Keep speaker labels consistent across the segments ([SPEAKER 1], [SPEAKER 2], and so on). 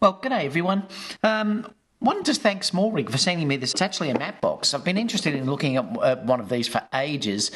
[SPEAKER 1] Well, g'day everyone. Wanted to thank SmallRig for sending me this. It's actually a matte box. I've been interested in looking at one of these for ages,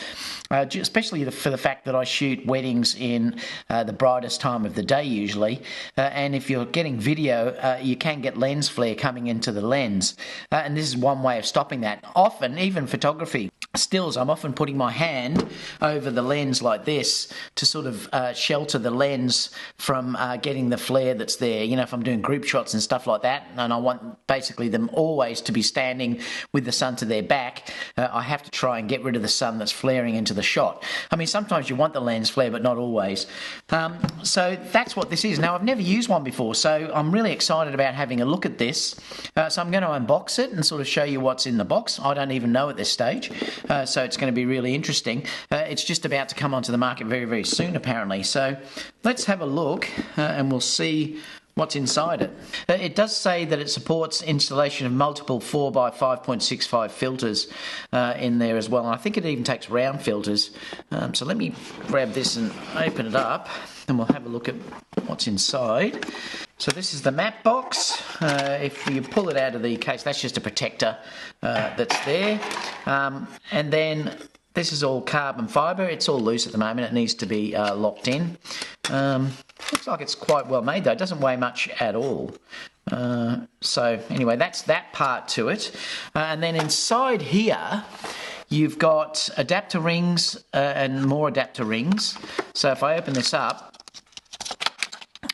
[SPEAKER 1] especially for the fact that I shoot weddings in the brightest time of the day usually, and if you're getting video, you can get lens flare coming into the lens, and this is one way of stopping that. Often, even photography stills, I'm often putting my hand over the lens like this to sort of shelter the lens from getting the flare that's there. You know, if I'm doing group shots and stuff like that, and I want basically them always to be standing with the sun to their back, I have to try and get rid of the sun that's flaring into the shot. I mean, sometimes you want the lens flare, but not always. So that's what this is. Now, I've never used one before, so I'm really excited about having a look at this. So I'm going to unbox it and sort of show you what's in the box. I don't even know at this stage, so it's going to be really interesting. It's just about to come onto the market very, very soon, apparently. So let's have a look and we'll see what's inside it. It does say that it supports installation of multiple 4x5.65 filters in there as well, and I think it even takes round filters. So let me grab this and open it up and we'll have a look at what's inside. So this is the matte box. If you pull it out of the case, that's just a protector that's there, and then this is all carbon fibre. It's all loose at the moment. It needs to be locked in. Looks like it's quite well made though. It doesn't weigh much at all. So anyway, that's that part to it. And then inside here, you've got adapter rings and more adapter rings. So if I open this up,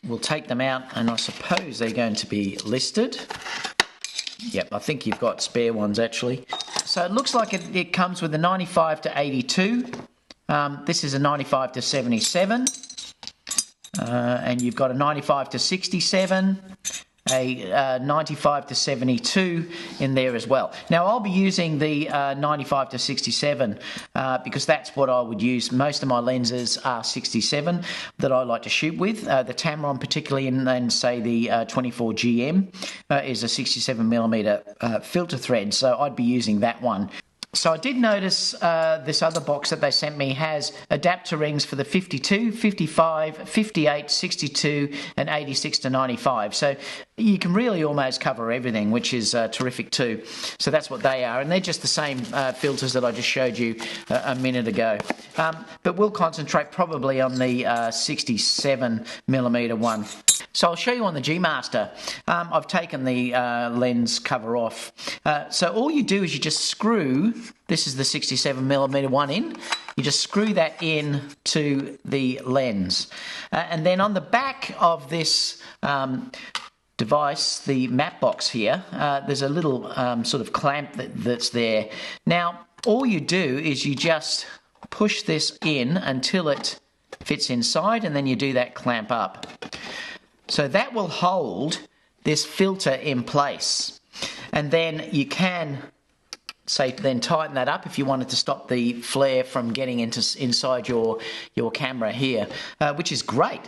[SPEAKER 1] we'll take them out, and I suppose they're going to be listed. Yep, I think you've got spare ones actually. So it looks like it comes with a 95 to 82. This is a 95 to 77. And you've got a 95 to 67, a 95 to 72 in there as well. Now I'll be using the 95 to 67 because that's what I would use. Most of my lenses are 67 that I like to shoot with. The Tamron particularly, and say the 24 GM is a 67mm filter thread, so I'd be using that one. So I did notice this other box that they sent me has adapter rings for the 52, 55, 58, 62 and 86 to 95. So you can really almost cover everything, which is terrific too. So that's what they are, and they're just the same filters that I just showed you a minute ago. But we'll concentrate probably on the 67mm one. So I'll show you on the G Master. I've taken the lens cover off. So all you do is you just screw, this is the 67mm one in, you just screw that in to the lens. And then on the back of this device, the matte box here, there's a little sort of clamp that's there. Now all you do is you just push this in until it fits inside, and then you do that clamp up. So that will hold this filter in place, and then you can then tighten that up if you wanted to stop the flare from getting inside your camera here, which is great.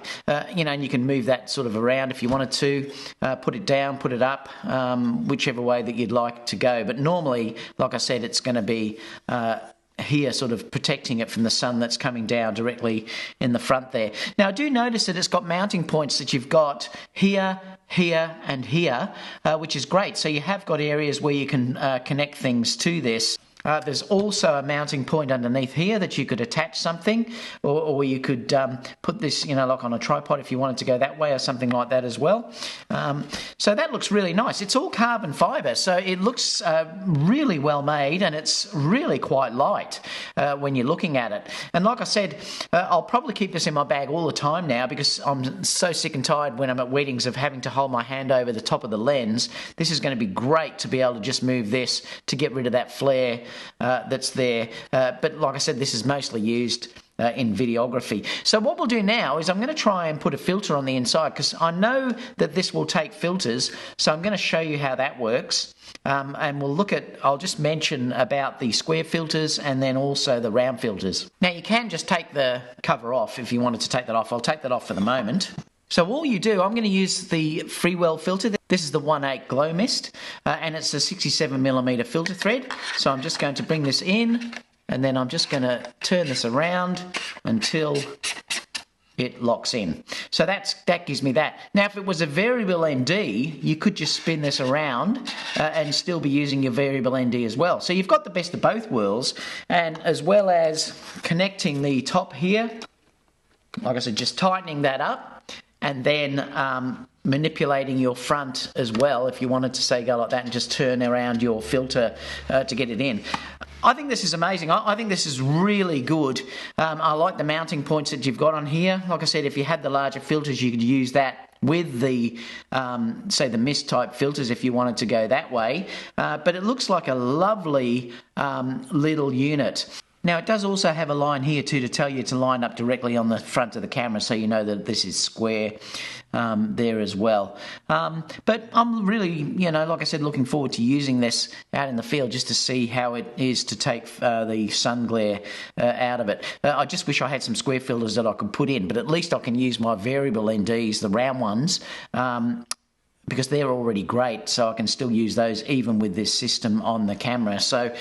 [SPEAKER 1] You know, and you can move that sort of around if you wanted to, put it down, put it up, whichever way that you'd like to go. But normally, like I said, it's going to be here sort of protecting it from the sun that's coming down directly in the front there. Now I do notice that it's got mounting points that you've got here, here and here, which is great. So you have got areas where you can connect things to this. There's also a mounting point underneath here that you could attach something, or you could put this, you know, like on a tripod if you wanted to go that way or something like that as well. So that looks really nice. It's all carbon fibre, so it looks really well made, and it's really quite light when you're looking at it. And like I said, I'll probably keep this in my bag all the time now because I'm so sick and tired when I'm at weddings of having to hold my hand over the top of the lens. This is going to be great to be able to just move this to get rid of that flare that's there, but like I said, this is mostly used in videography. So what we'll do now is I'm going to try and put a filter on the inside, because I know that this will take filters, so I'm going to show you how that works, and we'll look at, I'll just mention about the square filters and then also the round filters. Now you can just take the cover off if you wanted to take that off. I'll take that off for the moment. So all you do, I'm going to use the Freewell filter. This is the 1.8 Glow Mist, and it's a 67mm filter thread. So I'm just going to bring this in, and then I'm just going to turn this around until it locks in. So that gives me that. Now, if it was a variable ND, you could just spin this around and still be using your variable ND as well. So you've got the best of both worlds, and as well as connecting the top here, like I said, just tightening that up, and then manipulating your front as well if you wanted to, say, go like that and just turn around your filter to get it in. I think this is amazing. I think this is really good. I like the mounting points that you've got on here. Like I said, if you had the larger filters, you could use that with the, say, the mist type filters if you wanted to go that way. But it looks like a lovely little unit. Now, it does also have a line here too to tell you to line up directly on the front of the camera, so you know that this is square there as well. But I'm really, you know, like I said, looking forward to using this out in the field just to see how it is to take the sun glare out of it. I just wish I had some square filters that I could put in, but at least I can use my variable NDs, the round ones, because they're already great, so I can still use those even with this system on the camera. So,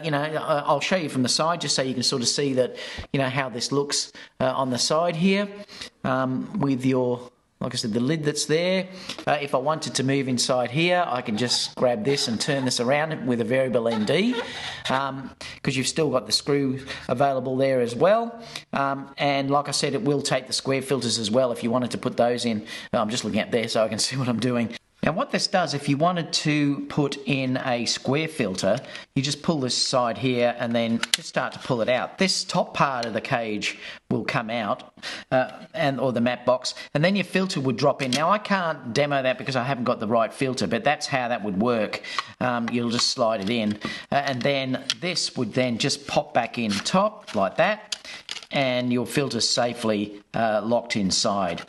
[SPEAKER 1] you know, I'll show you from the side just so you can sort of see that, you know, how this looks on the side here with your, like I said, the lid that's there. If I wanted to move inside here, I can just grab this and turn this around with a variable ND, because you've still got the screw available there as well. And like I said, it will take the square filters as well if you wanted to put those in. I'm just looking at there so I can see what I'm doing. Now what this does, if you wanted to put in a square filter, you just pull this side here and then just start to pull it out. This top part of the cage will come out, or the matte box, and then your filter would drop in. Now I can't demo that because I haven't got the right filter, but that's how that would work. You'll just slide it in, and then this would then just pop back in top like that, and your filter's safely locked inside.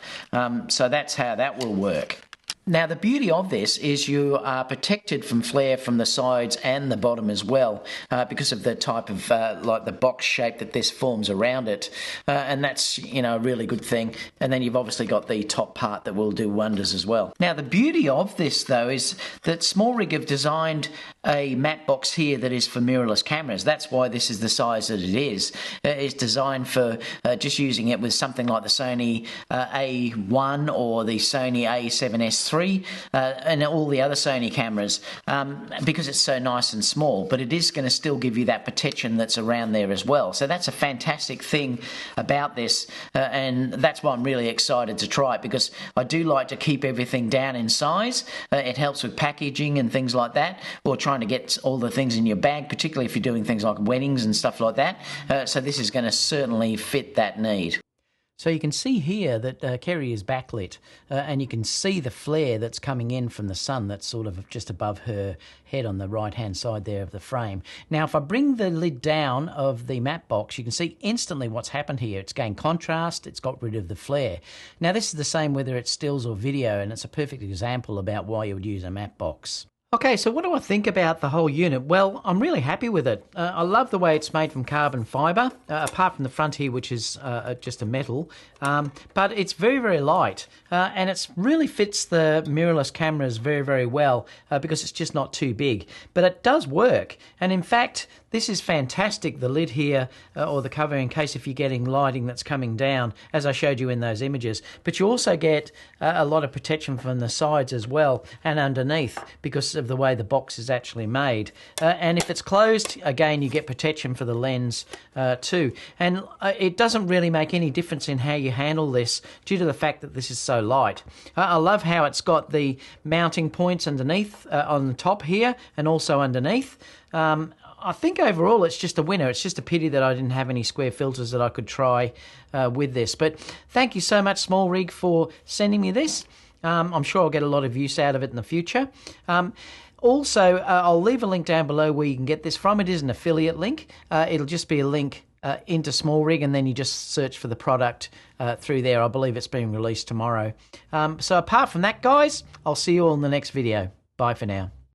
[SPEAKER 1] So that's how that will work. Now the beauty of this is you are protected from flare from the sides and the bottom as well, because of the type of like the box shape that this forms around it, and that's, you know, a really good thing. And then you've obviously got the top part that will do wonders as well. Now the beauty of this though is that SmallRig have designed a matte box here that is for mirrorless cameras. That's why this is the size that it is. It's designed for just using it with something like the Sony A1 or the Sony A7S III. And all the other Sony cameras, because it's so nice and small, but it is going to still give you that protection that's around there as well. So that's a fantastic thing about this, and that's why I'm really excited to try it, because I do like to keep everything down in size. It helps with packaging and things like that, or trying to get all the things in your bag, particularly if you're doing things like weddings and stuff like that. So this is going to certainly fit that need. So you can see here that Kerry is backlit, and you can see the flare that's coming in from the sun that's sort of just above her head on the right-hand side there of the frame. Now, if I bring the lid down of the matte box, you can see instantly what's happened here. It's gained contrast, it's got rid of the flare. Now, this is the same whether it's stills or video, and it's a perfect example about why you would use a matte box. Okay, so what do I think about the whole unit? Well, I'm really happy with it. I love the way it's made from carbon fibre, apart from the front here, which is just a metal. But it's very, very light, and it really fits the mirrorless cameras very, very well, because it's just not too big. But it does work, and in fact, this is fantastic, the lid here, or the cover, in case if you're getting lighting that's coming down, as I showed you in those images. But you also get a lot of protection from the sides as well, and underneath, because of the way the box is actually made. And if it's closed, again, you get protection for the lens too. And it doesn't really make any difference in how you handle this due to the fact that this is so light. I love how it's got the mounting points underneath, on the top here, and also underneath. I think overall it's just a winner. It's just a pity that I didn't have any square filters that I could try with this. But thank you so much, SmallRig, for sending me this. I'm sure I'll get a lot of use out of it in the future. Also, I'll leave a link down below where you can get this from. It is an affiliate link. It'll just be a link into SmallRig, and then you just search for the product through there. I believe it's being released tomorrow. So apart from that, guys, I'll see you all in the next video. Bye for now.